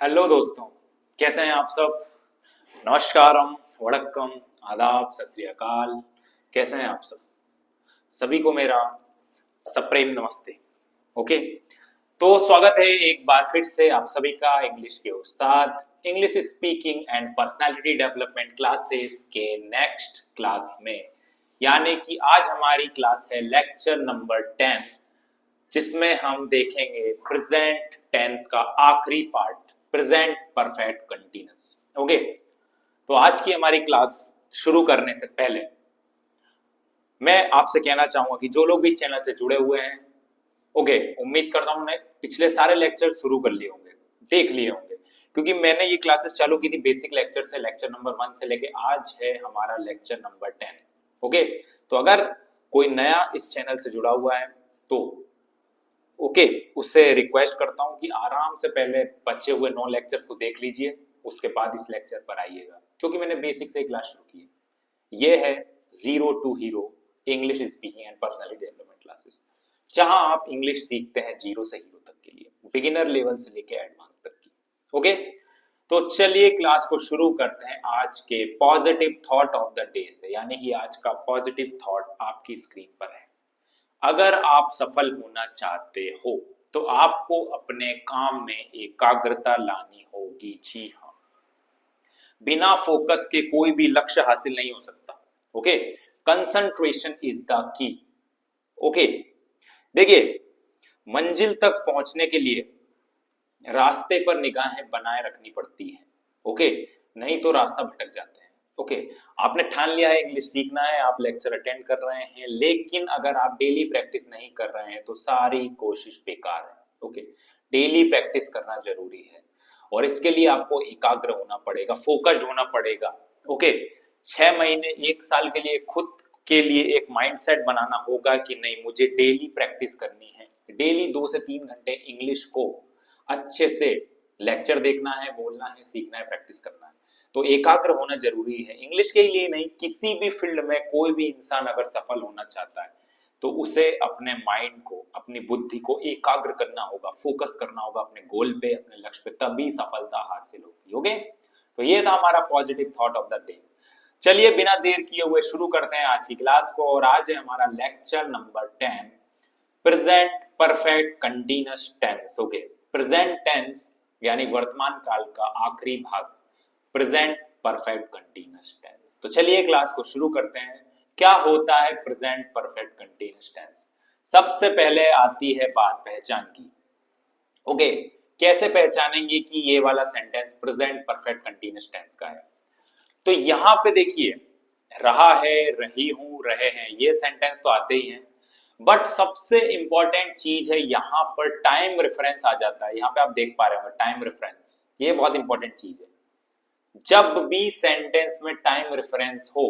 Hello दोस्तों, कैसे हैं आप सब। नमस्कारम, वड़क्कम, आदाब, सत श्री अकाल। कैसे हैं आप सब। सभी को मेरा सप्रेम नमस्ते। ओके, तो स्वागत है एक बार फिर से आप सभी का इंग्लिश के उस्ताद English speaking and personality development classes के नेक्स्ट क्लास में। यानी कि आज हमारी क्लास है लेक्चर नंबर 10, जिसमें हम देखेंगे प्रेजेंट टेंस का आखिरी part, present perfect continuous. Okay, तो आज की हमारी क्लास शुरू करने से पहले मैं आपसे कहना चाहूंगा कि जो लोग भी इस चैनल से जुड़े हुए हैं, ओके, उम्मीद करता हूं उन्होंने पिछले सारे लेक्चर शुरू कर लिए होंगे, देख लिए होंगे, क्योंकि मैंने ये क्लासेस चालू की थी बेसिक लेक्चर से, लेक्चर नंबर 1 से लेके आज है हमारा लेक्चर नंबर 10। ओके, तो अगर कोई नया इस चैनल से जुड़ा हुआ है तो ओके, उससे रिक्वेस्ट करता हूं कि आराम से पहले बचे हुए 9 लेक्चर्स को देख लीजिए, उसके बाद इस लेक्चर पर आइएगा, क्योंकि मैंने बेसिक से क्लास शुरू की है। ये है zero to hero English speaking and personality development classes, जहां आप इंग्लिश सीखते हैं जीरो से हीरो तक के लिए, बिगिनर लेवल से लेकर एडवांस तक की। ओके, तो चलिए क्लास को शुरू करते हैं आज के positive thought of the day से, यानी कि आज का पॉजिटिव थॉट आपकी स्क्रीन पर है। अगर आप सफल होना चाहते हो तो आपको अपने काम में एकाग्रता लानी होगी। जी हाँ, बिना फोकस के कोई भी लक्ष्य हासिल नहीं हो सकता। Okay, concentration is the key. Okay, देखिए, मंजिल तक पहुंचने के लिए रास्ते पर निगाहें बनाए रखनी पड़ती है। ओके, नहीं तो रास्ता भटक जाते हैं। ओके, आपने ठान लिया है इंग्लिश सीखना है, आप लेक्चर अटेंड कर रहे हैं, लेकिन अगर आप डेली प्रैक्टिस नहीं कर रहे हैं तो सारी कोशिश बेकार है। ओके, डेली प्रैक्टिस करना जरूरी है और इसके लिए आपको एकाग्र होना पड़ेगा, फोकस्ड होना पड़ेगा। ओके, 6 महीने 1 साल के लिए खुद के लिए एक माइंडसेट बनाना होगा कि नहीं, मुझे डेली प्रैक्टिस करनी है, डेली 2 से 3 घंटे इंग्लिश को अच्छे से लेक्चर देखना है, बोलना है, सीखना है, प्रैक्टिस करना है। तो एकाग्र होना जरूरी है, इंग्लिश के लिए नहीं, किसी भी फील्ड में कोई भी इंसान अगर सफल होना चाहता है तो उसे अपने माइंड को, अपनी बुद्धि को एकाग्र करना होगा, फोकस करना होगा अपने गोल पे, अपने लक्ष्य पे, तभी सफलता हासिल होगी। ओके, तो ये था हमारा positive thought of the day. चलिए बिना देर किए हुए शुरू करते हैं आज की क्लास को, और आज है हमारा lecture number 10, present perfect continuous tense. Okay, present tense यानी वर्तमान काल का आखिरी भाग, प्रेजेंट परफेक्ट कंटीन्यूअस टेंस। तो चलिए क्लास को शुरू करते हैं। क्या होता है प्रेजेंट परफेक्ट कंटीन्यूअस टेंस। सबसे पहले आती है बात पहचान की। ओके, कैसे पहचानेंगे कि ये वाला sentence present perfect continuous tense का है। तो यहां पे देखिए, रहा है, रही हूं, रहे हैं, ये सेंटेंस तो आते ही हैं, बट सबसे इंपॉर्टेंट चीज है यहां पर टाइम रेफरेंस आ जाता है। यहां पे आप देख पा रहे होंगे टाइम रेफरेंस, ये बहुत इंपॉर्टेंट चीज है। जब भी सेंटेंस में टाइम रेफरेंस हो,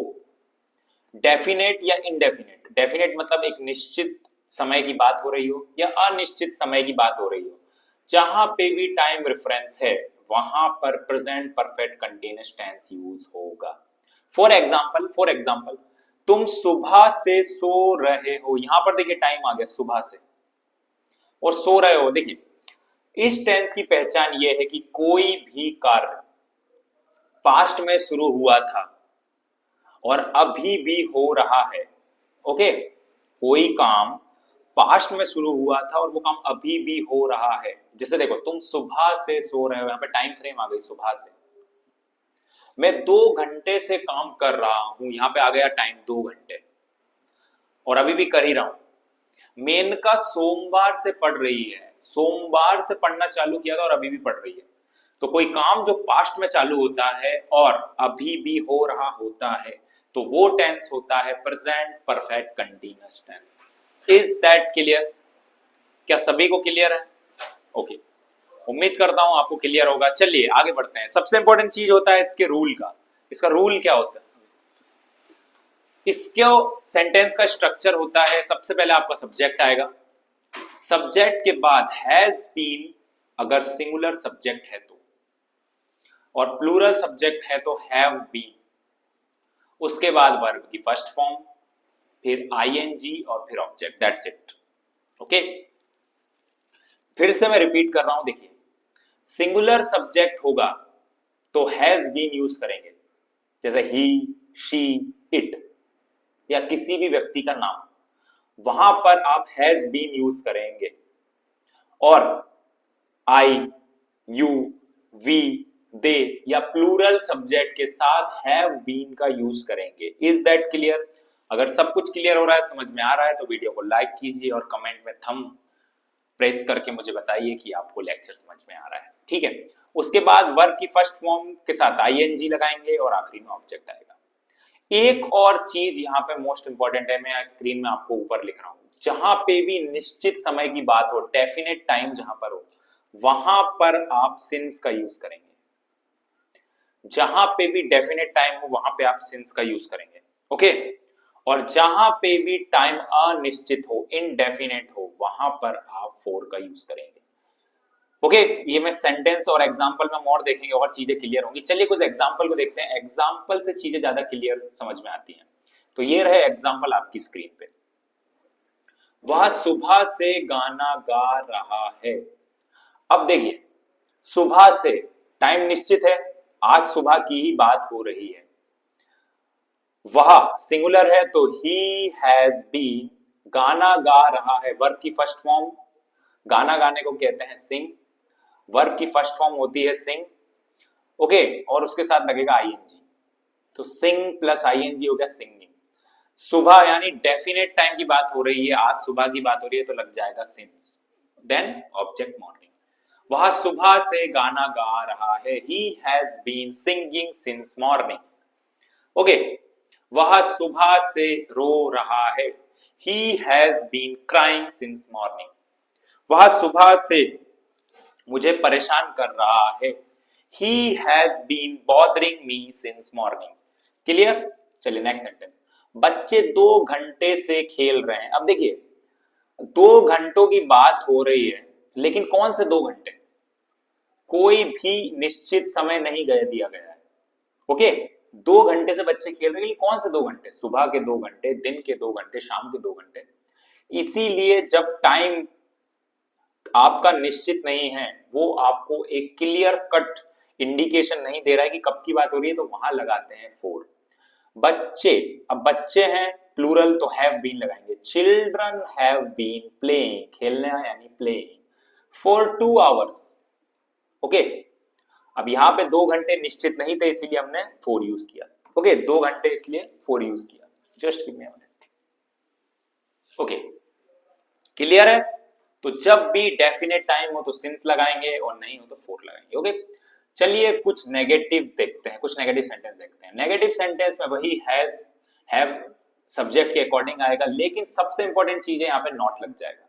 डेफिनेट या इनडेफिनेट, डेफिनेट मतलब एक निश्चित समय की बात हो रही हो या अनिश्चित समय की बात हो रही हो, जहां पे भी टाइम रेफरेंस है वहां पर present perfect continuous tense use होगा। फॉर एग्जांपल तुम सुबह से सो रहे हो, यहां पर देखिए टाइम आ गया सुबह से, और सो रहे हो। देखिए, इस टेंस की पहचान यह है कि कोई भी कार्य पास्ट में शुरू हुआ था और अभी भी हो रहा है। ओके, कोई काम पास्ट में शुरू हुआ था और वो काम अभी भी हो रहा है। जैसे देखो, तुम सुबह से सो रहे हो, यहां पे टाइम फ्रेम आ गई सुबह से। मैं 2 घंटे से काम कर रहा हूं, यहां पे आ गया टाइम 2 घंटे, और अभी भी कर ही रहा हूं। मेनका सोमवार से पढ़ रही है, सोमवार से पढ़ना चालू किया था और अभी भी पढ़ रही है। तो कोई काम जो पास्ट में चालू होता है और अभी भी हो रहा होता है तो वो टेंस होता है present perfect continuous tense. Is that clear? क्या सभी को क्लियर है? ओके, उम्मीद करता हूं आपको क्लियर होगा। चलिए आगे बढ़ते हैं। सबसे इंपॉर्टेंट चीज होता है इसके रूल का। इसका रूल क्या होता है? इसके सेंटेंस का स्ट्रक्चर होता है, सबसे पहले आपका सब्जेक्ट आएगा, सब्जेक्ट के बाद हैज बीन अगर सिंगुलर सब्जेक्ट है तो, और प्लूरल सब्जेक्ट है तो हैव बीन। उसके बाद वर्ब की फर्स्ट फॉर्म, फिर आईएनजी और फिर ऑब्जेक्ट, दैट्स इट। ओके, फिर से मैं रिपीट कर रहा हूं, देखिए, सिंगुलर सब्जेक्ट होगा तो हैज बीन यूज करेंगे, जैसे ही, शी, इट या किसी भी व्यक्ति का नाम, वहां पर आप हैज बीन यूज करेंगे। और आई, यू, वी, दे या प्लूरल सब्जेक्ट के साथ हैव बीन का यूज करेंगे। Is that clear? अगर सब कुछ क्लियर हो रहा है, समझ में आ रहा है, तो वीडियो को लाइक कीजिए और कमेंट में थंब प्रेस करके मुझे बताइए कि आपको लेक्चर समझ में आ रहा है। ठीक है, उसके बाद वर्ब की फर्स्ट फॉर्म के साथ आईएनजी लगाएंगे और आखिरी में ऑब्जेक्ट आएगा। एक और चीज यहाँ पे मोस्ट इंपॉर्टेंट है, मैं स्क्रीन में आपको ऊपर लिख रहा हूं, जहां पे भी निश्चित समय की बात हो, डेफिनेट टाइम जहां पर हो, वहां पर आप सिंस का यूज करेंगे। जहां पे भी डेफिनेट टाइम हो वहां पे आप सिंस का यूज करेंगे। ओके, और जहां पे भी टाइम अनिश्चित हो, इनडेफिनेट हो, वहां पर आप फॉर का यूज करेंगे। ओके, ये मैं सेंटेंस और एग्जांपल में मोर देखेंगे और चीजें क्लियर होंगी। चलिए कुछ एग्जांपल को देखते हैं, एग्जांपल से चीजें ज्यादा क्लियर समझ में आती हैं। तो ये रहे एग्जांपल आपकी स्क्रीन पे। वह सुबह से गाना गा रहा है। अब देखिए, सुबह से टाइम निश्चित है, आज सुबह की ही बात हो रही है। वह सिंगुलर है तो ही हैज बीन, गाना गा रहा है, वर्ब की फर्स्ट फॉर्म, गाना गाने को कहते हैं सिंग, वर्ब की फर्स्ट फॉर्म होती है सिंग। ओके, और उसके साथ लगेगा आईएनजी, तो सिंग प्लस आईएनजी हो गया सिंगिंग। सुबह यानी डेफिनेट टाइम की बात हो रही है, आज सुबह की बात हो रही है, तो लग जाएगा सिंस, देन ऑब्जेक्ट मॉर्निंग। वह सुबह से गाना गा रहा है, he has been singing since morning. Okay, वह सुबह से रो रहा है, he has been crying since morning। वह सुबह से मुझे परेशान कर रहा है, he has been bothering me since morning। Clear? चलिए नेक्स्ट सेंटेंस। बच्चे 2 घंटे से खेल रहे हैं। अब देखिए, 2 घंटों की बात हो रही है, लेकिन कौन से 2 घंटे? कोई भी निश्चित समय नहीं दिया गया है। ओके, 2 घंटे से बच्चे खेल रहे हैं, कौन से 2 घंटे? सुबह के 2 घंटे, दिन के 2 घंटे, शाम के 2 घंटे। इसीलिए जब टाइम आपका निश्चित नहीं है, वो आपको एक क्लियर कट इंडिकेशन नहीं दे रहा है कि कब की बात हो रही है, तो वहां लगाते हैं फॉर। बच्चे, अब बच्चे हैं प्लूरल तो हैव बीन लगाएंगे। चिल्ड्रन हैव बीन प्लेइंग, खेलना यानी प्लेइंग, फॉर 2 आवर्स। ओके, अब यहां पे 2 घंटे निश्चित नहीं थे, इसीलिए हमने 4 यूज किया। ओके, 2 घंटे इसलिए 4 यूज किया। Just give me a minute. Okay, clear है? तो जब भी डेफिनेट टाइम हो तो सिंस लगाएंगे और नहीं हो तो 4 लगाएंगे। ओके, चलिए कुछ नेगेटिव देखते हैं, कुछ नेगेटिव सेंटेंस देखते हैं। नेगेटिव सेंटेंस में वही हैज, हैव सब्जेक्ट के अकॉर्डिंग आएगा, लेकिन सबसे इंपॉर्टेंट चीज है यहाँ पे नॉट लग जाएगा।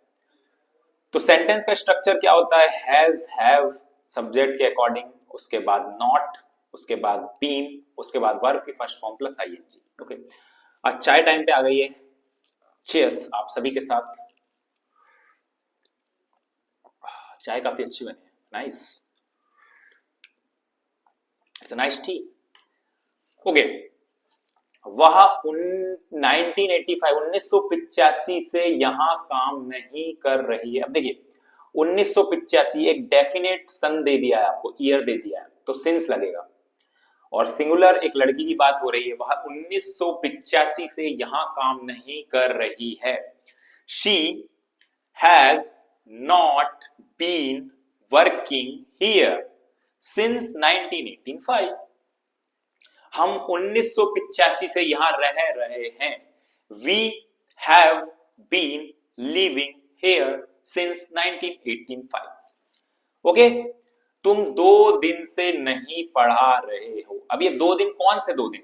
तो सेंटेंस का स्ट्रक्चर क्या होता है? हैज, हैव सब्जेक्ट के अकॉर्डिंग, उसके बाद नॉट, उसके बाद बीन, उसके बाद वर्ब की first form plus ING. Okay, आज चाय टाइम पे आ गई है। चीयर्स आप सभी के साथ। चाय काफी अच्छी बनी है, nice, it's a nice T. Okay, वह 1985 से यहां काम नहीं कर रही है। अब देखिए, 1985 एक डेफिनेट सन दे दिया है आपको, ईयर दे दिया है, तो सिंस लगेगा। और सिंगुलर एक लड़की की बात हो रही है, वह 1985 से यहां काम नहीं कर रही है। She has not been working here since 1985। हम 1985 से यहां रह रहे हैं। We have been living here since 1985। Okay, तुम 2 दिन से नहीं पढ़ा रहे हो। अब ये 2 दिन कौन से 2 दिन?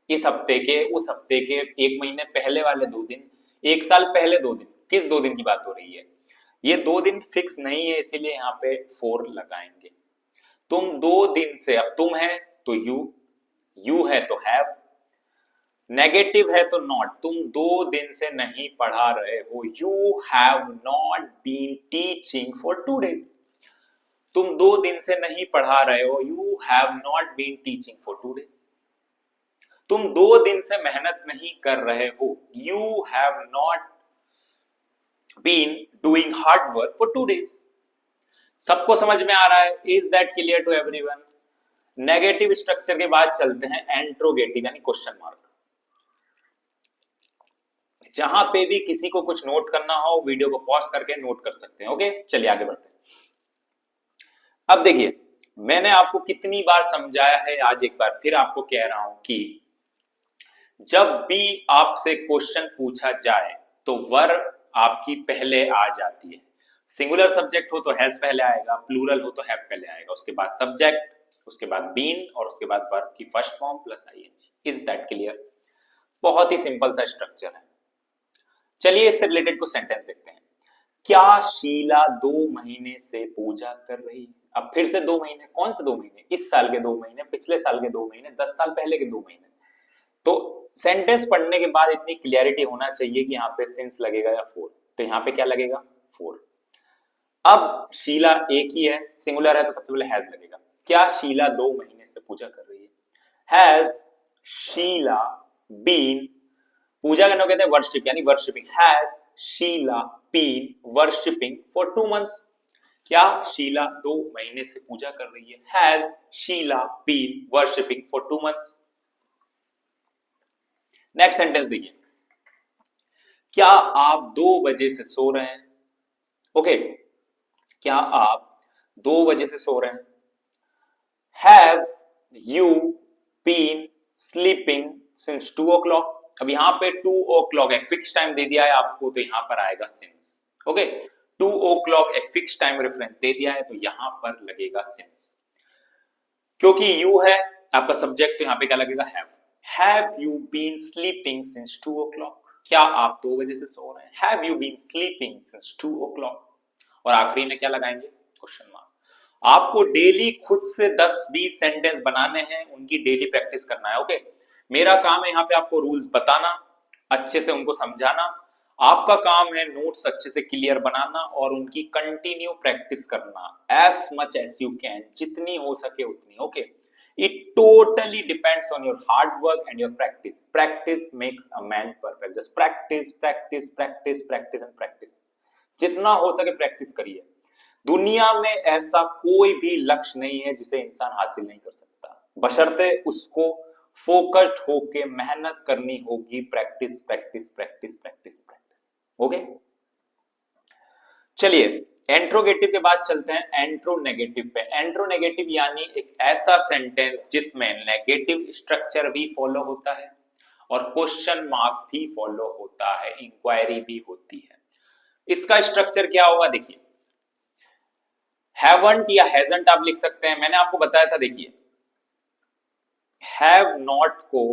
इस हफ्ते के, उस हफ्ते के, 1 महीने पहले वाले 2 दिन, 1 साल पहले 2 दिन, किस 2 दिन की बात हो रही है? ये 2 दिन फिक्स नहीं है, इसीलिए यहाँ पे 4 लगाएंगे। तुम 2 दिन से, अब तुम है तो यू है तो हैव, नेगेटिव है तो नॉट। तुम 2 दिन से नहीं पढ़ा रहे हो, you have not been teaching for 2 days। तुम 2 दिन से नहीं पढ़ा रहे हो, you have not been teaching for 2 days। तुम 2 दिन से मेहनत नहीं कर रहे हो, you have not been doing hard work for 2 days। सबको समझ में आ रहा है? Is that clear to everyone? Negative structure के बाद चलते हैं एंट्रोगेटिव यानी क्वेश्चन मार्क। जहां पे भी किसी को कुछ नोट करना हो वीडियो को पॉज करके नोट कर सकते हैं। ओके, चलिए आगे बढ़ते हैं। अब देखिए, मैंने आपको कितनी बार समझाया है, आज एक बार फिर आपको कह रहा हूं कि जब भी आपसे क्वेश्चन पूछा जाए तो वर आपकी पहले आ जाती है। सिंगुलर सब्जेक्ट हो तो हैज पहले आएगा, प्लूरल हो तो हैव पहले आएगा, उसके बाद सब्जेक्ट, उसके बाद बीन और उसके बाद वर्ब की first form plus ING. Is that clear? बहुत ही सिंपल सा स्ट्रक्चर है। चलिए इससे रिलेटेड कुछ सेंटेंस देखते हैं। क्या शीला 2 महीने से पूजा कर रही है? अब फिर से 2 महीने, कौन से 2 महीने? इस साल के 2 महीने, पिछले साल के 2 महीने, 10 साल पहले के 2 महीने। तो सेंटेंस पढ़ने के बाद इतनी क्लियरिटी होना चाहिए कि यहाँ पे सिंस लगेगा या फोर, तो यहाँ पे क्या लगेगा? फोर। अब शीला एक ही है, सिंगुलर है, तो सबसे पहले हैज लगेगा। क्या शीला 2 महीने से पूजा कर रही है? हैज शीला बीन, पूजा करने को कहते हैं वर्शिप यानी worshipping. Has Sheela been worshipping for 2 months? क्या शीला 2 महीने से पूजा कर रही है? Has Sheela been worshipping for 2 months? Next sentence देखिए, क्या आप 2 बजे से सो रहे हैं? ओके, क्या आप 2 बजे से सो रहे हैं? Have you been sleeping since 2 o'clock? अब यहां पे 2 o'clock एक फिक्स टाइम दे दिया है आपको, तो यहां पर आएगा सिंस। ओके, 2 o'clock एक फिक्स टाइम रेफरेंस दे दिया है, तो यहां पर लगेगा सिंस। क्योंकि यू है आपका सब्जेक्ट, तो यहां पे क्या लगेगा? Have you been sleeping since 2 o'clock? क्या आप 2 बजे से सो रहे हैं? Have you been sleeping since 2 o'clock? और आखिरी में क्या लगाएंगे? Question mark. आपको डेली खुद से 10-20 सेंटेंस बनाने हैं, उनकी डेली प्रैक्टिस करना है। ओके, मेरा काम है यहाँ पे आपको रूल्स बताना, अच्छे से उनको समझाना। आपका काम है नोट्स अच्छे से क्लियर बनाना और उनकी कंटिन्यू प्रैक्टिस करना, as much as you can, जितनी हो सके उतनी। Okay, it totally depends on your hard work and your practice makes a man perfect. Just practice and practice. जितना हो सके प्रैक्टिस करिए। दुनिया में ऐसा कोई भी लक्ष्य नहीं है जिसे इंसान हासिल नहीं कर सकता, बशर्ते उसको फोकस्ड होके मेहनत करनी होगी। Practice practice practice practice practice. Okay, चलिए एंट्रोगेटिव के बाद चलते हैं एंट्रोनेगेटिव पे। एंट्रोनेगेटिव यानी एक ऐसा सेंटेंस जिसमें नेगेटिव स्ट्रक्चर भी फॉलो होता है और क्वेश्चन मार्क भी फॉलो होता है, इंक्वायरी भी होती है। इसका स्ट्रक्चर क्या होगा? देखिए, हैवंट या हैजंट आप लिख सकते हैं। मैंने आपको बताया था, देखिए हैव नॉट को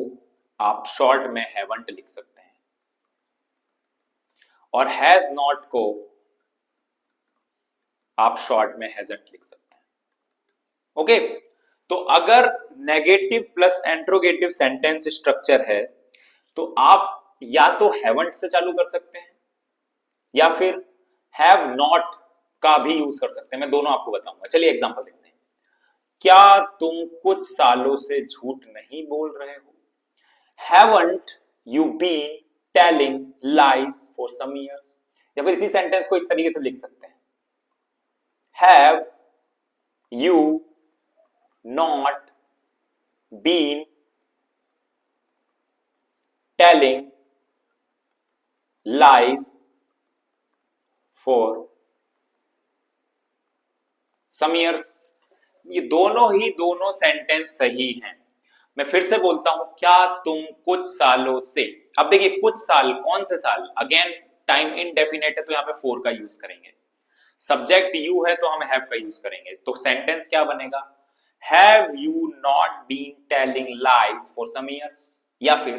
आप शॉर्ट में हैवंट लिख सकते हैं और हैज नॉट को आप शॉर्ट में हैजंट लिख सकते हैं। ओके, तो अगर negative plus interrogative sentence structure है तो आप या तो हैवंट से चालू कर सकते हैं या फिर हैव नॉट का भी यूज कर सकते हैं। मैं दोनों आपको बताऊंगा। चलिए एग्जांपल देखते हैं। क्या तुम कुछ सालों से झूठ नहीं बोल रहे हो? Haven't you been telling lies for some years? या फिर इसी सेंटेंस को इस तरीके से लिख सकते हैं, have you not been telling lies for some years? ये दोनों सेंटेंस सही हैं। मैं फिर से बोलता हूं, क्या तुम कुछ सालों से। अब देखिए कुछ साल, कौन से साल? अगेन टाइम इनडेफिनेट है तो यहां पे फोर का यूज करेंगे। सब्जेक्ट यू है तो हम हैव का यूज करेंगे। तो सेंटेंस क्या बनेगा? Have you not been telling lies for some years? या फिर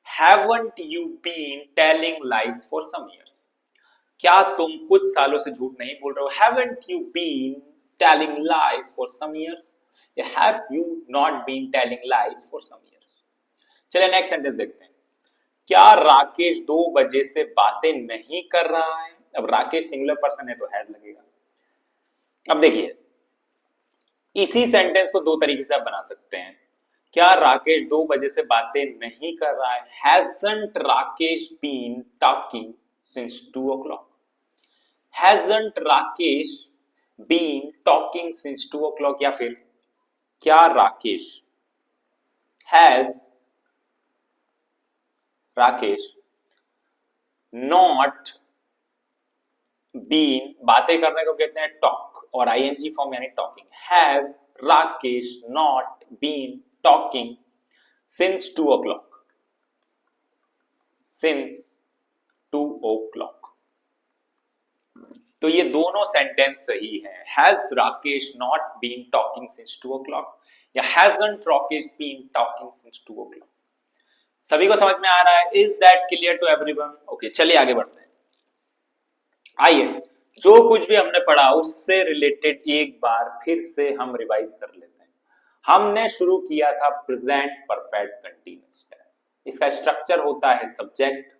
haven't you been telling lies for some years? क्या तुम कुछ सालों से झूठ नहीं बोल रहे हो? Haven't you been telling lies for some years? या have you not been telling lies for some years? चलिए नेक्स्ट सेंटेंस देखते हैं। क्या राकेश 2 बजे से बातें नहीं कर रहा है? अब राकेश सिंगुलर पर्सन है तो हैज लगेगा। अब देखिए, इसी सेंटेंस को दो तरीके से आप बना सकते हैं। क्या राकेश 2 बजे से बातें नहीं कर रहा है? Hasn't Rakesh been talking since 2 o'clock? Hasn't Rakesh been talking since 2 o'clock, या फिर क्या राकेश नॉट बीन, बातें करने को कहते हैं टॉक, और आईएनजी फॉर्म यानी talking, has Rakesh not been talking since 2 o'clock, since 2 o'clock। तो ये दोनों सेंटेंस सही है। Has Rakesh not been talking since 2 o'clock या hasn't Rakesh been talking since 2 o'clock। सभी को समझ में आ रहा है? Is that clear to everyone? Okay, चलिए आगे बढ़ते हैं। आइए, जो कुछ भी हमने पढ़ा उससे रिलेटेड एक बार फिर से हम रिवाइज कर लेते हैं। हमने शुरू किया था प्रेजेंट परफेक्ट कंटीन्यूअस टेंस। इसका स्ट्रक्चर होता है सब्जेक्ट,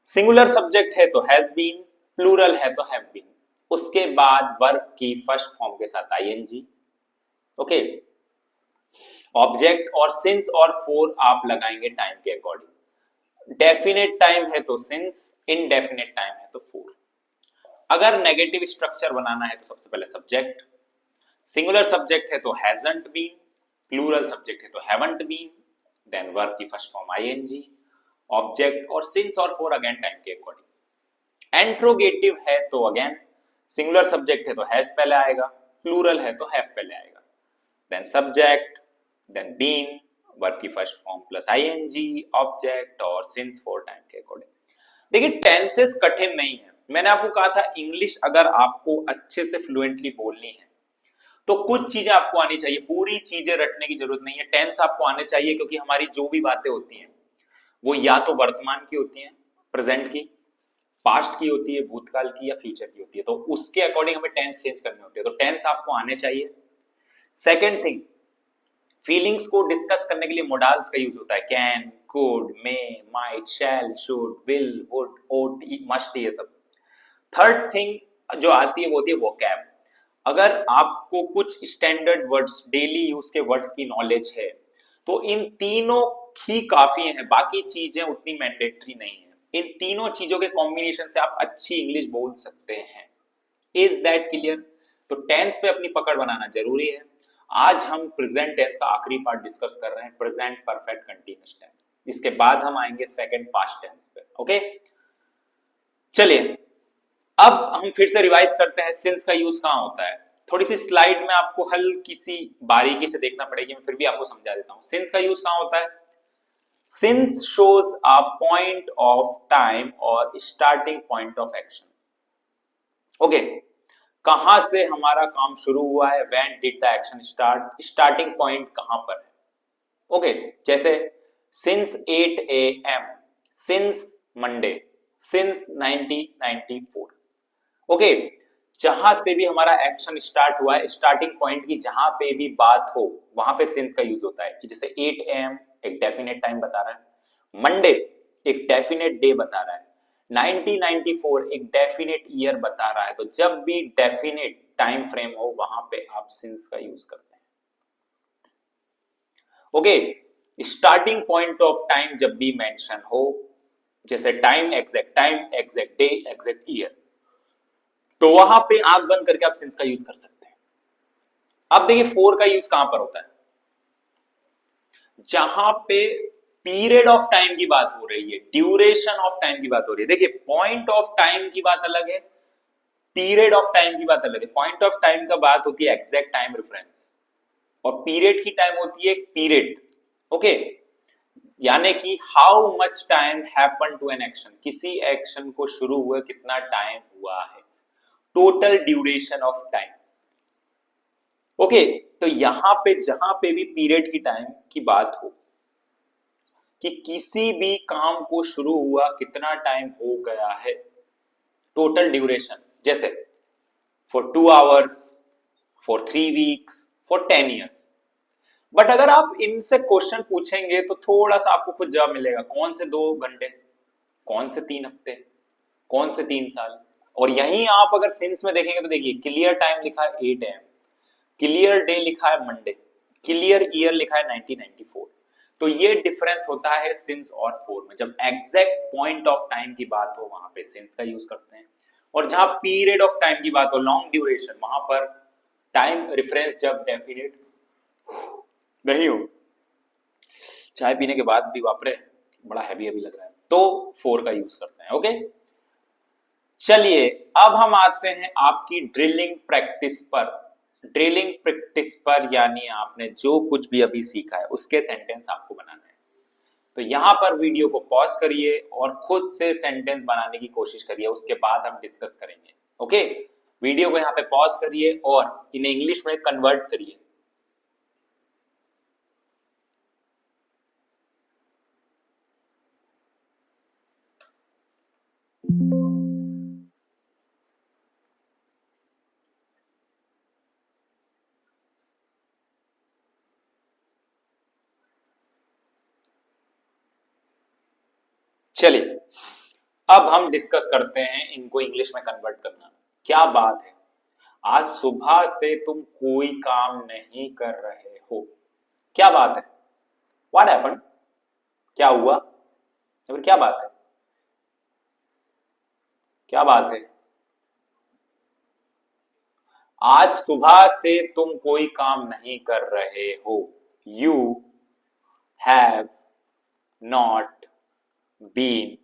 सिंगुलर सब्जेक्ट है तो हैज बीन, प्लूरल है तो हैव बीन, उसके बाद वर्ब की फर्स्ट फॉर्म के साथ आईएनजी। ओके, ऑब्जेक्ट और सिंस और फॉर आप लगाएंगे टाइम के अकॉर्डिंग। डेफिनेट टाइम है तो सिंस, इनडेफिनेट टाइम है तो फॉर। अगर नेगेटिव स्ट्रक्चर बनाना है तो सबसे पहले सब्जेक्ट, सिंगुलर सब्जेक्ट है तो हैजंट बीन, प्लूरल सब्जेक्ट है तो हैवंट बीन, देन वर्ब की फर्स्ट फॉर्म आईएनजी, ऑब्जेक्ट और सिंस और फॉर अगेन टाइम के अकॉर्डिंग। इंट्रोगेटिव है तो अगेन सिंगुलर सब्जेक्ट है तो हैज पहले आएगा, प्लूरल है तो हैव पहले आएगा, then subject, then been, verb की first form plus ING, object और सिंस फॉर टाइम के अकॉर्डिंग। देखिए, टेंसेस कठिन नहीं है। मैंने आपको कहा था इंग्लिश अगर आपको अच्छे से फ्लुएंटली बोलनी है तो कुछ चीजें आपको आनी चाहिए, पूरी चीजें रटने की जरूरत नहीं है। टेंस आपको आने चाहिए क्योंकि हमारी जो भी बातें होती हैं वो या तो वर्तमान की होती हैं, प्रेजेंट की, पास्ट की होती है, भूतकाल की या फ्यूचर की होती है, तो उसके अकॉर्डिंग हमें टेंस चेंज करनी होती है। तो टेंस आपको आने चाहिए। सेकेंड थिंग, फीलिंग्स को डिस्कस करने के लिए मोडाल्स का यूज होता है, can, could, may, might, shall, should, will, would, ought, must, ये सब। थर्ड थिंग जो आती है वो होती है वोकैब। अगर आपको कुछ स्टैंडर्ड वर्ड्स, डेली यूज के वर्ड्स की नॉलेज है तो इन तीनों ही काफी हैं, बाकी चीजें उतनी मैंडेटरी नहीं है। इन तीनों चीजों के कॉम्बिनेशन से आप अच्छी इंग्लिश बोल सकते हैं। Is that clear? तो टेंस पे अपनी पकड़ बनाना जरूरी है। आज हम प्रेजेंट टेंस का आखिरी पार्ट डिस्कस कर रहे हैं, प्रेजेंट परफेक्ट कंटीन्यूअस टेंस। इसके बाद हम आएंगे सेकंड पास्ट टेंस पे। ओके, चलिए अब हम फिर से रिवाइज करते हैं सिंस का यूज कहां होता है। थोड़ी सी स्लाइड में आपको हल्की सी बारीकी से देखना पड़ेगी, मैं फिर भी आपको समझा देता हूं। सिंस का यूज कहां होता है? Since shows a point of time और starting point of action. Okay, कहां से हमारा काम शुरू हुआ है, when did the action start, starting point कहां पर है। ओके, जैसे since 8 AM, since Monday, since 1994। Okay, जहां से भी हमारा एक्शन स्टार्ट हुआ है, स्टार्टिंग पॉइंट की जहां पे भी बात हो वहां पे सिंस का यूज होता है। जैसे 8 AM एक डेफिनेट टाइम बता रहा है, मंडे एक डेफिनेट डे बता रहा है, 1994 एक डेफिनेट ईयर बता रहा है। तो जब भी डेफिनेट टाइम फ्रेम हो वहां पे आप सिंस का यूज करते हैं। Okay, starting point of time जब भी मेंशन हो, जैसे time, exact day, exact year, तो वहां पे आंख बंद करके आप सिंस का यूज कर सकते हैं। अब देखिए फोर का यूज कहां पर होता है? जहां पे पीरियड ऑफ टाइम की बात हो रही है, ड्यूरेशन ऑफ टाइम की बात हो रही है। देखिए, पॉइंट ऑफ टाइम की बात अलग है, पीरियड ऑफ टाइम की बात अलग है। पॉइंट ऑफ टाइम का बात होती है एग्जैक्ट टाइम रेफरेंस, और पीरियड की टाइम होती है पीरियड। ओके, यानी कि how much time happen to an action, किसी एक्शन को शुरू हुए कितना टाइम हुआ है, total duration of time. Okay, तो यहां पे जहां पे भी पीरियड की टाइम की बात हो कि किसी भी काम को शुरू हुआ कितना टाइम हो गया है, टोटल ड्यूरेशन, जैसे for 2 hours, for 3 weeks, for 10 years. But अगर आप इनसे क्वेश्चन पूछेंगे तो थोड़ा सा आपको खुद जवाब मिलेगा, कौन से 2 घंटे, कौन से 3 हफ्ते, कौन से 3 साल। और यहीं आप अगर सिंस में देखेंगे तो देखिए, क्लियर टाइम लिखा है 8 AM, क्लियर डे लिखा है मंडे, क्लियर ईयर लिखा है 1994। तो ये डिफरेंस होता है सिंस और फोर में। जब एग्जैक्ट पॉइंट ऑफ टाइम की बात हो वहां पे सिंस का यूज करते हैं, और जहां पीरियड ऑफ टाइम की बात हो, लॉन्ग ड्यूरेशन, वहां पर टाइम रेफरेंस जब डेफिनेट नहीं हो। चाय पीने के बाद भी वापरे बड़ा हैवी हैवी लग रहा है, तो फोर का यूज करते हैं। ओके, चलिए अब हम आते हैं आपकी ड्रिलिंग प्रैक्टिस पर। ड्रिलिंग प्रैक्टिस पर यानी आपने जो कुछ भी अभी सीखा है उसके सेंटेंस आपको बनाना है। तो यहां पर वीडियो को पॉज करिए और खुद से सेंटेंस बनाने की कोशिश करिए, उसके बाद हम डिस्कस करेंगे। ओके, वीडियो को यहां पे पॉज करिए और इन्हें इंग्लिश में कन्वर्ट करिए। चलिए अब हम डिस्कस करते हैं इनको इंग्लिश में कन्वर्ट करना। क्या बात है, आज सुबह से तुम कोई काम नहीं कर रहे हो। क्या बात है, व्हाट हैपेंड, क्या हुआ, या फिर क्या बात है, क्या बात है। आज सुबह से तुम कोई काम नहीं कर रहे हो। You have not been.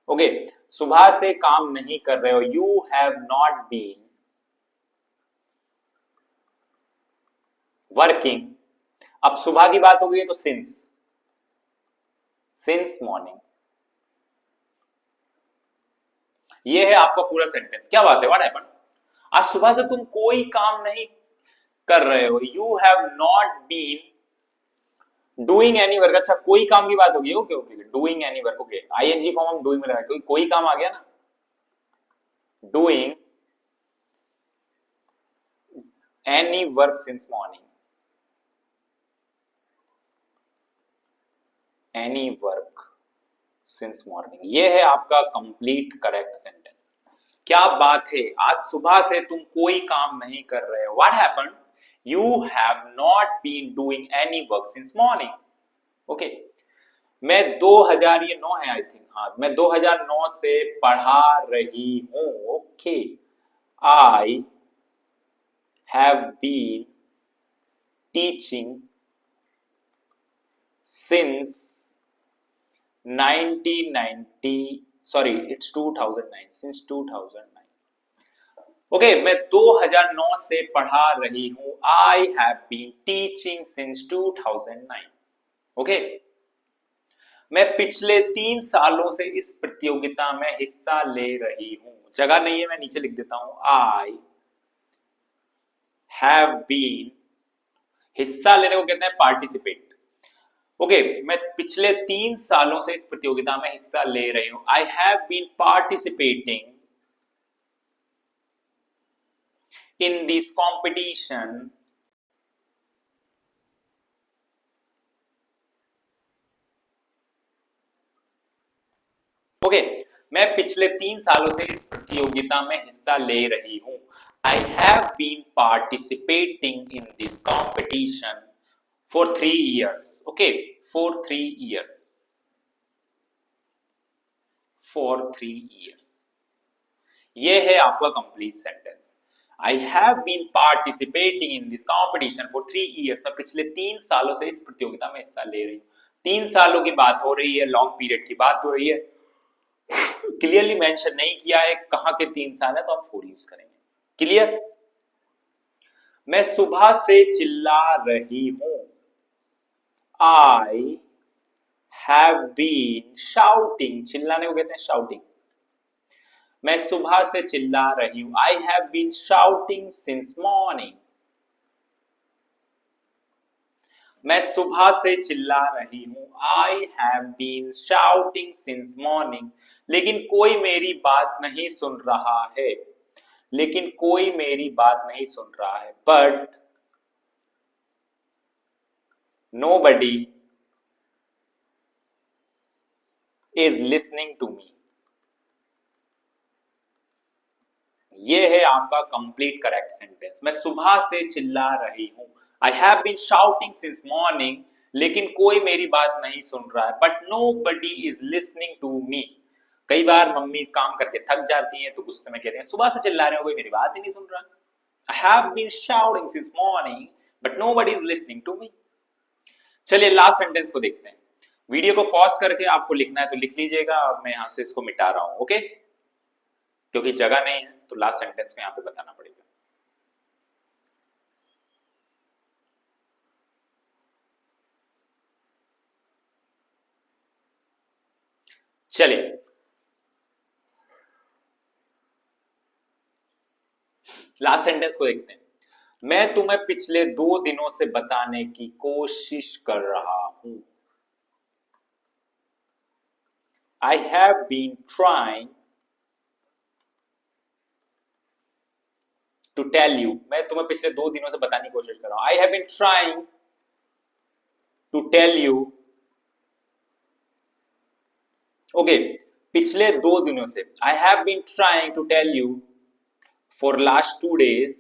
Okay, सुबह से काम नहीं कर रहे हो, you have not been working. अब सुबह की बात हो गई है तो सिंस मॉर्निंग। ये है आपका पूरा सेंटेंस। क्या बात है, व्हाट हैपेंड, आज सुबह से तुम कोई काम नहीं कर रहे हो। You have not been doing any work. अच्छा, कोई काम की बात होगी। Okay okay, doing any work. Okay, ING form हम डूइंग में लगाए, कोई काम आ गया ना, doing any work since morning, any work since morning. ये है आपका कंप्लीट करेक्ट सेंटेंस। क्या बात है, आज सुबह से तुम कोई काम नहीं कर रहे हो। What happened, you have not been doing any work since morning. Okay, मैं 2000, ये 9 है आई थिंक, हाँ, मैं 2009 से पढ़ा रही हूं। Okay, I have been teaching since 1990, sorry it's 2009, since 2009। Okay, मैं 2009 से पढ़ा रही हूं। I have been teaching since 2009। Okay, मैं पिछले 3 सालों से इस प्रतियोगिता में हिस्सा ले रही हूं। जगह नहीं है, मैं नीचे लिख देता हूं, आई हैव बीन, हिस्सा लेने को कहते हैं पार्टिसिपेट। ओके, मैं पिछले 3 सालों से इस प्रतियोगिता में हिस्सा ले रही हूं। I have been participating in this competition okay, मैं पिछले 3 सालों से इस प्रतियोगिता में हिस्सा ले रही हूं। I have been participating in this competition for 3 years। Okay, for 3 years, for 3 years। ये है आपका complete sentence. I have been participating in this competition for 3 years। मैं पिछले 3 सालों से इस प्रतियोगिता में हिस्सा ले रही हूं। 3 सालों की बात हो रही है, लॉन्ग पीरियड की बात हो रही है। क्लियरली मेंशन नहीं किया है कहां के 3 साल है, तो हम 4 यूज करेंगे। क्लियर। मैं सुबह से चिल्ला रही हूं। आई हैव बीन शाउटिंग, चिल्लाने को कहते हैं शाउटिंग। मैं सुबह से चिल्ला रही हूं। I have been shouting since morning. मैं सुबह से चिल्ला रही हूं। I have been shouting since morning. लेकिन कोई मेरी बात नहीं सुन रहा है, लेकिन कोई मेरी बात नहीं सुन रहा है। But nobody is listening to me। ये है आपका कंप्लीट करेक्ट सेंटेंस। मैं सुबह से चिल्ला रही हूं। I have been shouting since morning, लेकिन कोई मेरी बात नहीं सुन रहा है। But nobody is listening to me. कई बार मम्मी काम करके थक जाती हैं तो गुस्से में कहते हैं सुबह से चिल्ला रहे हो, कोई मेरी बात ही नहीं सुन रहा। I have been shouting since morning, but nobody is listening to me. चलिए लास्ट सेंटेंस को देखते हैं। वीडियो को पॉज करके आपको लिखना है तो लिख लीजिएगा, अब मैं यहां से इसको मिटा रहा हूं, ओके? क्योंकि जगह नहीं है तो लास्ट सेंटेंस में यहां पे बताना पड़ेगा। चलिए लास्ट सेंटेंस को देखते हैं। मैं तुम्हें पिछले 2 दिनों से बताने की कोशिश कर रहा हूं। I have been trying to tell you, मैं तुम्हें पिछले 2 दिनों से बताने की कोशिश कर रहा हूं। I have been trying to tell you, okay, पिछले 2 दिनों से। I have been trying to tell you for last 2 days,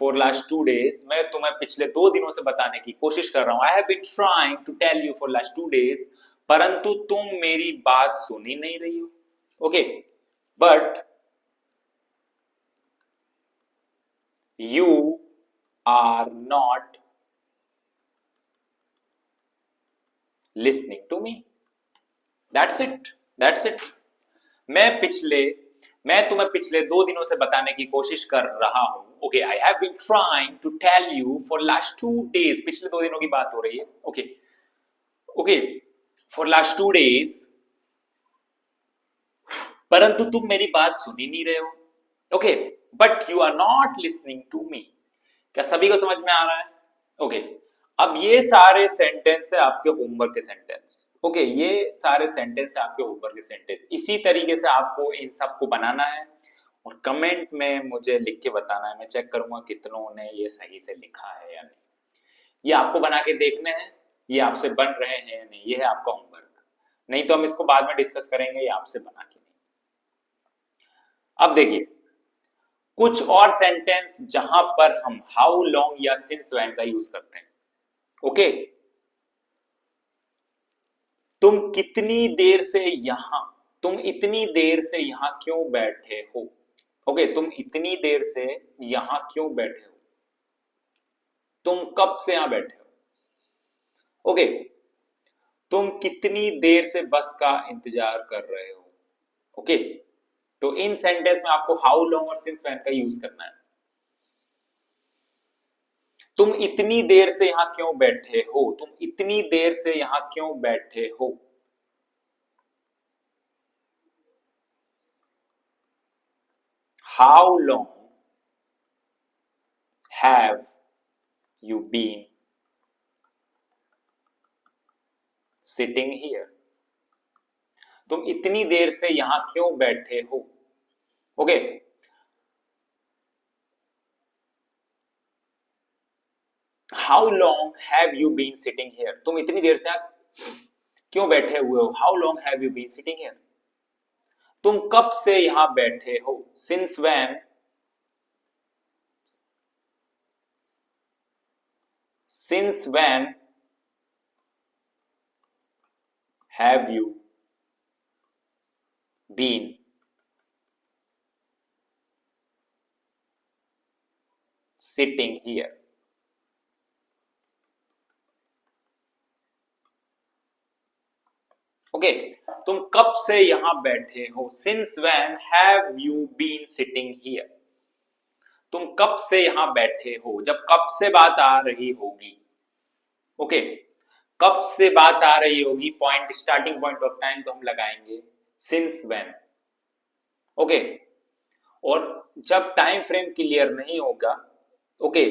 for last 2 days, मैं तुम्हें पिछले 2 दिनों से बताने की कोशिश कर रहा हूं। I have been trying to tell you for last 2 days, परंतु तुम मेरी बात सुन ही नहीं रही हो, okay? But you are not listening to me. That's it. That's it. मैं तुम्हें पिछले 2 दिनों से बताने की कोशिश कर रहा हूं, okay? I have been trying to tell you for last 2 days, पिछले 2 दिनों की बात हो रही है, okay? Okay, for last 2 days, परंतु तुम मेरी बात सुन ही नहीं रहे हो, okay? But you are not listening to me. क्या सभी को समझ में आ रहा है? ओके, अब ये सारे सेंटेंस है आपके होमवर्क के सेंटेंस, ओके? ये सारे सेंटेंस है आपके होमवर्क के सेंटेंस। इसी तरीके से आपको इन सबको बनाना है और कमेंट में मुझे लिख के बताना है। मैं चेक करूंगा कितनों ने ये सही से लिखा है या नहीं। ये आपको बना के देखने हैं, ये आपसे बन रहे हैं या नहीं, ये है आपका होमवर्क। नहीं तो हम इसको बाद में डिस्कस करेंगे, ये आपसे बना के नहीं। अब देखिए कुछ और सेंटेंस जहां पर हम हाउ लॉन्ग या सिंस व्हेन का यूज करते हैं, ओके? तुम कितनी देर से यहां, तुम इतनी देर से यहां क्यों बैठे हो, ओके? तुम इतनी देर से यहां क्यों बैठे हो, तुम कब से यहां बैठे हो, ओके? तुम कितनी देर से बस का इंतजार कर रहे हो, ओके? तो इन सेंटेंस में आपको हाउ लॉन्ग और सिंस व्हेन का यूज करना है। तुम इतनी देर से यहां क्यों बैठे हो, तुम इतनी देर से यहां क्यों बैठे हो। How long have you been sitting here? तुम इतनी देर से यहां क्यों बैठे हो, okay? How long have you been sitting here? तुम इतनी देर से क्यों बैठे हुए हो? How long have you been sitting here? तुम कब से यहां बैठे हो? Since when? Since when have you been sitting here? Okay, तुम कब से यहां बैठे हो? Since when have you been sitting here? तुम कब से यहां बैठे हो? जब कब से बात आ रही होगी, ओके? कब से बात आ रही होगी, point, starting point of time तो हम लगाएंगे सिंस व्हेन, ओके? और जब टाइम फ्रेम क्लियर नहीं होगा, ओके,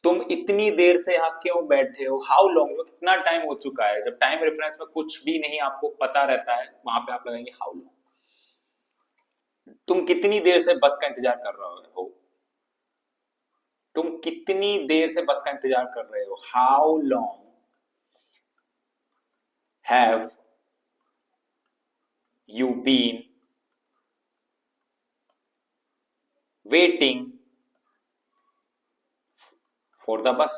तुम इतनी देर से यहां क्यों बैठे हो, हाउ लॉन्ग, कितना टाइम हो चुका है। जब टाइम रेफरेंस में कुछ भी नहीं आपको पता रहता है, वहां पे आप लगाएंगे हाउ लॉन्ग। तुम कितनी देर से बस का इंतजार कर रहे हो, तुम कितनी देर से बस का इंतजार कर रहे हो। How long have you been waiting for the bus.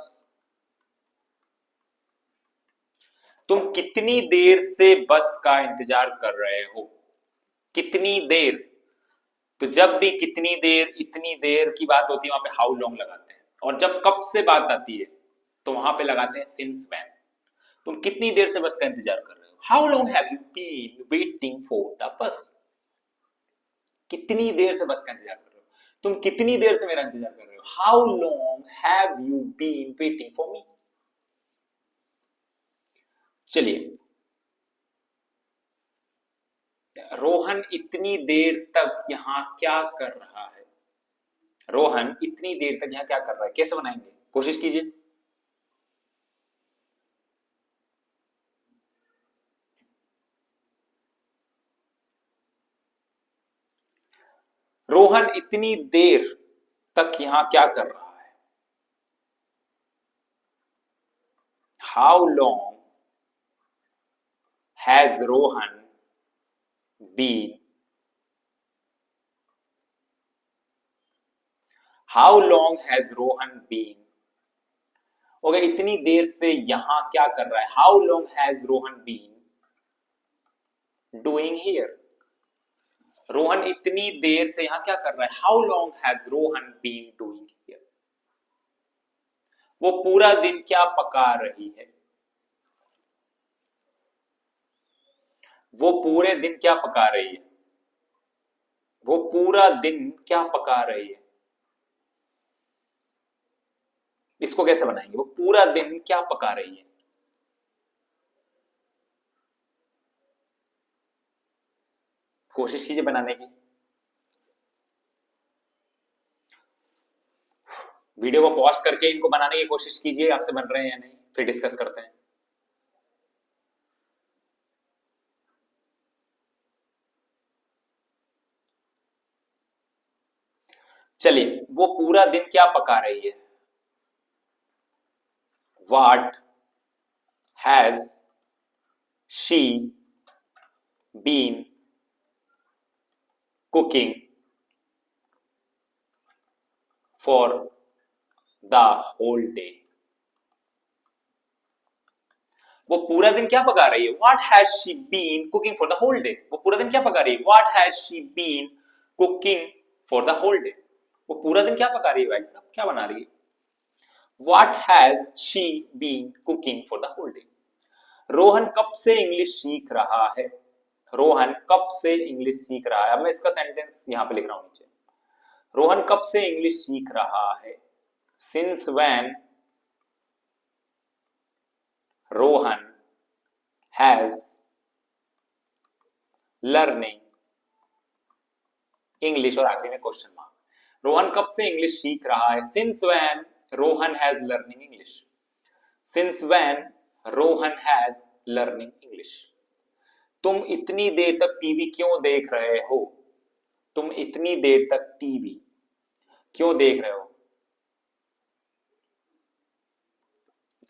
तुम कितनी देर से बस का इंतजार कर रहे हो? कितनी देर? तो जब भी कितनी देर, इतनी देर की बात होती है वहां पे हाउ लॉन्ग लगाते हैं, और जब कब से बात आती है तो वहां पे लगाते हैं सिंस व्हेन। तुम कितनी देर से बस का इंतजार कर रहे हो? How long have you been waiting for the bus? कितनी देर से बस का इंतजार कर रहे हो? तुम कितनी देर से मेरा इंतजार कर रहे हो? How long have you been waiting for me? चलिए, रोहन इतनी देर तक यहां क्या कर रहा है? रोहन इतनी देर तक यहां क्या कर रहा है? कैसे बनाएंगे? कोशिश कीजिए। रोहन इतनी देर तक यहां क्या कर रहा है? How long has Rohan been? How long has Rohan been? Okay, इतनी देर से यहां क्या कर रहा है? How long has Rohan been doing here? Rohan इतनी देर से यहां क्या कर रहा है? How long has Rohan been doing here? वो पूरा दिन क्या पका रही है? वो पूरे दिन क्या पका रही है? वो पूरा दिन क्या पका रही है? इसको कैसे बनाएंगे? वो पूरा दिन क्या पका रही है? कोशिश कीजिए बनाने की। वीडियो को पॉज करके इनको बनाने की कोशिश कीजिए, आपसे बन रहे हैं या नहीं, फिर डिस्कस करते हैं। चलिए, वो पूरा दिन क्या पका रही है? What has she been cooking for the whole day? वो पूरा दिन क्या पका रही है? What has she been cooking for the whole day? वो पूरा दिन क्या पका रही है? What has she been cooking for the whole day? वो पूरा दिन क्या पका रही है भाई साहब? क्या बना रही है? What has she been cooking for the whole day? Rohan कब से इंग्लिश सीख रहा है? रोहन कब से इंग्लिश सीख रहा है? अब मैं इसका सेंटेंस यहां पे लिख रहा हूं नीचे। रोहन कब से इंग्लिश सीख रहा है? Since when Rohan has learning English, और आखिरी में क्वेश्चन मार्क। रोहन कब से इंग्लिश सीख रहा है? Since when Rohan has learning English. Since when Rohan has learning English. तुम इतनी देर तक टीवी क्यों देख रहे हो? तुम इतनी देर तक टीवी क्यों देख रहे हो?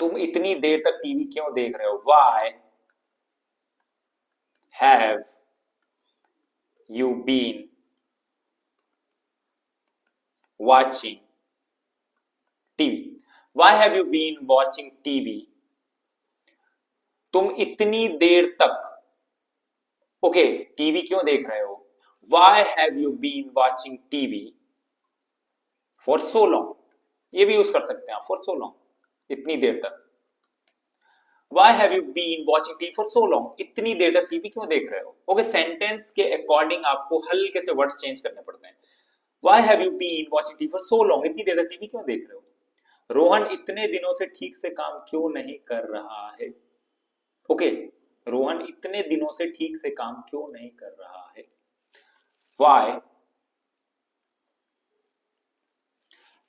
तुम इतनी देर तक टीवी क्यों देख रहे हो? Why have you been watching TV? Why have you been watching TV? तुम इतनी देर तक, ओके, टीवी क्यों देख रहे हो? Why have you been watching TV for so long? ये भी यूज कर सकते हैं for so long, इतनी देर तक। Why have you been watching TV for so long? इतनी देर तक टीवी क्यों देख रहे हो? ओके, सेंटेंस के अकॉर्डिंग आपको हल्के से वर्ड्स चेंज करने पड़ते हैं। Why have you been watching TV for so long? इतनी देर तक टीवी क्यों देख रहे हो? रोहन इतने दिनों से ठीक से काम क्यों नहीं कर रहा है? ओके, रोहन इतने दिनों से ठीक से काम क्यों नहीं कर रहा है? Why?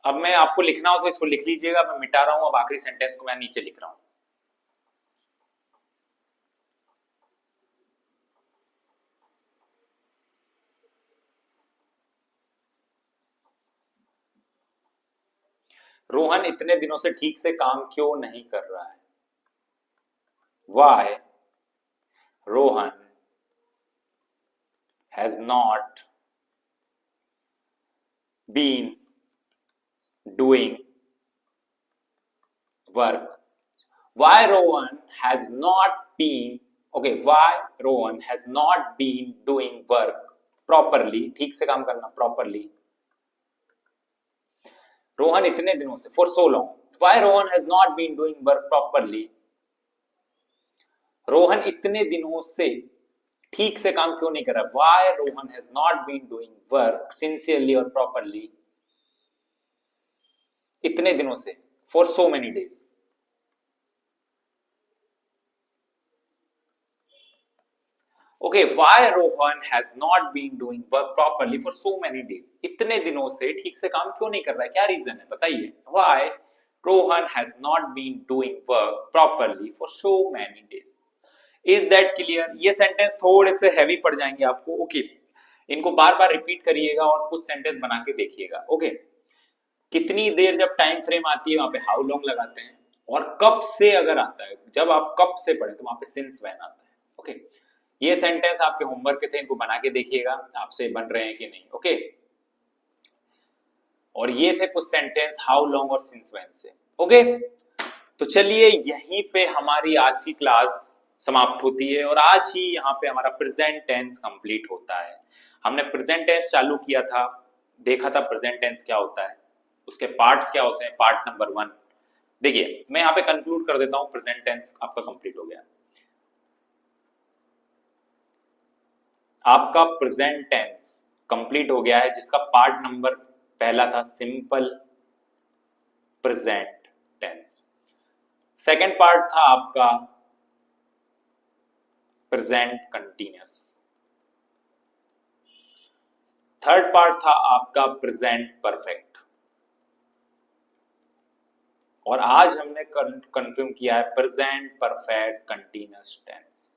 अब मैं आपको लिखना हो तो इसको लिख लीजिएगा, मैं मिटा रहा हूं, अब आखिरी सेंटेंस को मैं नीचे लिख रहा हूं। रोहन इतने दिनों से ठीक से काम क्यों नहीं कर रहा है? Why Rohan has not been doing work Why Rohan has not been why Rohan has not been doing work properly, ठीक से काम करना properly. रोहन इतने दिनों से for so long. Why Rohan has not been doing work properly? Rohan इतने दिनों से ठीक से काम क्यों नहीं कर रहा? Why Rohan has not been doing work sincerely or properly? इतने दिनों से for so many days. Okay, why Rohan has not been doing work properly for so many days? इतने दिनों से ठीक से काम क्यों नहीं कर रहा है? क्या रीजन है? बताइए. Why Rohan has not been doing work properly for so many days? Is that clear? ये सेंटेंस थोड़े से हैवी पड़ जाएंगे आपको. ओके, इनको बार बार रिपीट करिएगा और कुछ सेंटेंस बना के देखिएगा. ओके, कितनी देर जब टाइम फ्रेम आती है वहां पे हाउ लॉन्ग लगाते हैं, और कब से अगर आता है, जब आप कब से पढ़े तो वहां पे सिंस व्हेन आता है. ओके, ये सेंटेंस आपके होमवर्क के थे, इनको बना के देखिएगा आपसे बन रहे हैं कि नहीं. ओके, और ये थे कुछ सेंटेंस हाउ लॉन्ग और सिंस व्हेन से. ओके, तो चलिए यहीं पे हमारी आज की क्लास समाप्त होती है और आज ही यहाँ पे हमारा प्रेजेंट टेंस कंप्लीट होता है. हमने प्रेजेंट टेंस चालू किया था, देखा था प्रेजेंट टेंस क्या होता है, उसके पार्ट्स क्या होते हैं. पार्ट नंबर 1 देखिए, मैं यहाँ पे कंक्लूड कर देता हूँ. प्रेजेंट टेंस आपका कंप्लीट हो गया. आपका प्रेजेंट टेंस कंप्लीट हो गया है, जिसका पार्ट नंबर पहला था simple present tense. Second part था आपका प्रेजेंट कंटीन्यूअस. थर्ड पार्ट था आपका प्रेजेंट परफेक्ट. और आज हमने कंफर्म किया है present perfect continuous tense.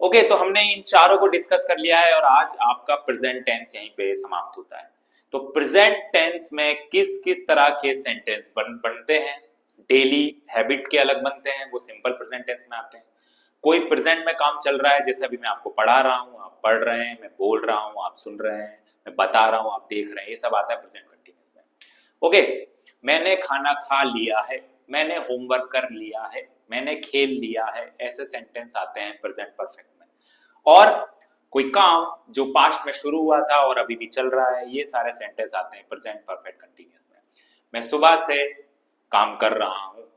Okay, तो हमने इन चारों को डिस्कस कर लिया है और आज आपका प्रेजेंट टेंस यहीं पे समाप्त होता है. तो प्रेजेंट टेंस में किस किस तरह के सेंटेंस बनते हैं, डेली हैबिट के अलग बनते हैं, वो सिंपल प्रेजेंट टेंस में आते हैं. कोई प्रेजेंट में काम चल रहा है, जैसे अभी मैं आपको पढ़ा रहा हूँ, आप पढ़ रहे हैं, मैं बोल रहा हूँ, आप सुन रहे हैं, मैं बता रहा हूँ, आप देख रहे हैं, ये सब आता है प्रेजेंट कंटीन्यूअस में. ओके, मैंने खाना खा लिया है, मैंने होमवर्क कर लिया है, मैंने खेल लिया है, ऐसे सेंटेंस आते हैं प्रेजेंट परफेक्ट में. और कोई काम जो पास्ट में शुरू हुआ था और अभी भी चल रहा है, ये सारे सेंटेंस आते हैं प्रेजेंट परफेक्ट कंटीन्यूअस में. मैं सुबह से काम कर रहा हूँ,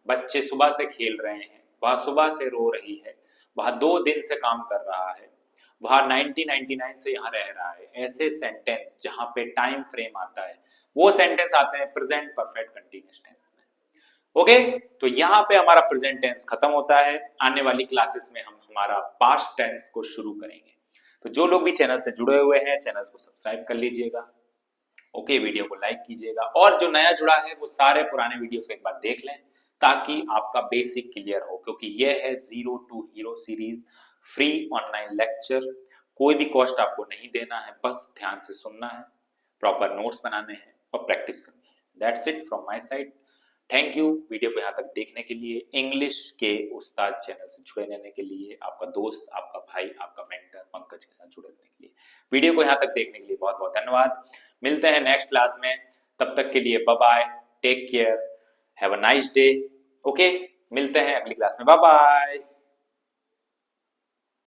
बच्चे सुबह से खेल रहे हैं, वह सुबह से रो रही है, वह 2 दिन से काम कर रहा है, वह 1999 से यहाँ रह रहा है. ऐसे सेंटेंस जहां पे टाइम फ्रेम आता है, वो सेंटेंस आते हैं प्रेजेंट परफेक्ट कंटीन्यूअस टेंस में. ओके, तो यहाँ पे हमारा प्रेजेंट टेंस खत्म होता है. आने वाली क्लासेस में हम हमारा पास्ट टेंस को शुरू करेंगे. तो जो लोग भी चैनल से जुड़े हुए हैं, चैनल को सब्सक्राइब कर लीजिएगा. ओके, वीडियो को लाइक कीजिएगा, और जो नया जुड़ा है वो सारे पुराने वीडियोस को एक बार देख लें ताकि आपका बेसिक क्लियर हो, क्योंकि ये है zero to hero series, free online lecture. कोई भी कॉस्ट आपको नहीं देना है, बस ध्यान से सुनना है, प्रॉपर नोट्स बनाने हैं और प्रैक्टिस करनी है. That's it from my side. Thank you video को यहाँ तक देखने के लिए. इंग्लिश के उस्ताद चैनल से जुड़े रहने के लिए, आपका दोस्त, आपका भाई, आपका मेंटर पंकज के साथ जुड़े रहने के लिए, वीडियो को यहाँ तक देखने के लिए बहुत बहुत धन्यवाद. मिलते हैं नेक्स्ट क्लास में, तब तक के लिए bye bye, take care, have a nice day. Okay, मिलते हैं अगली क्लास में. Bye bye.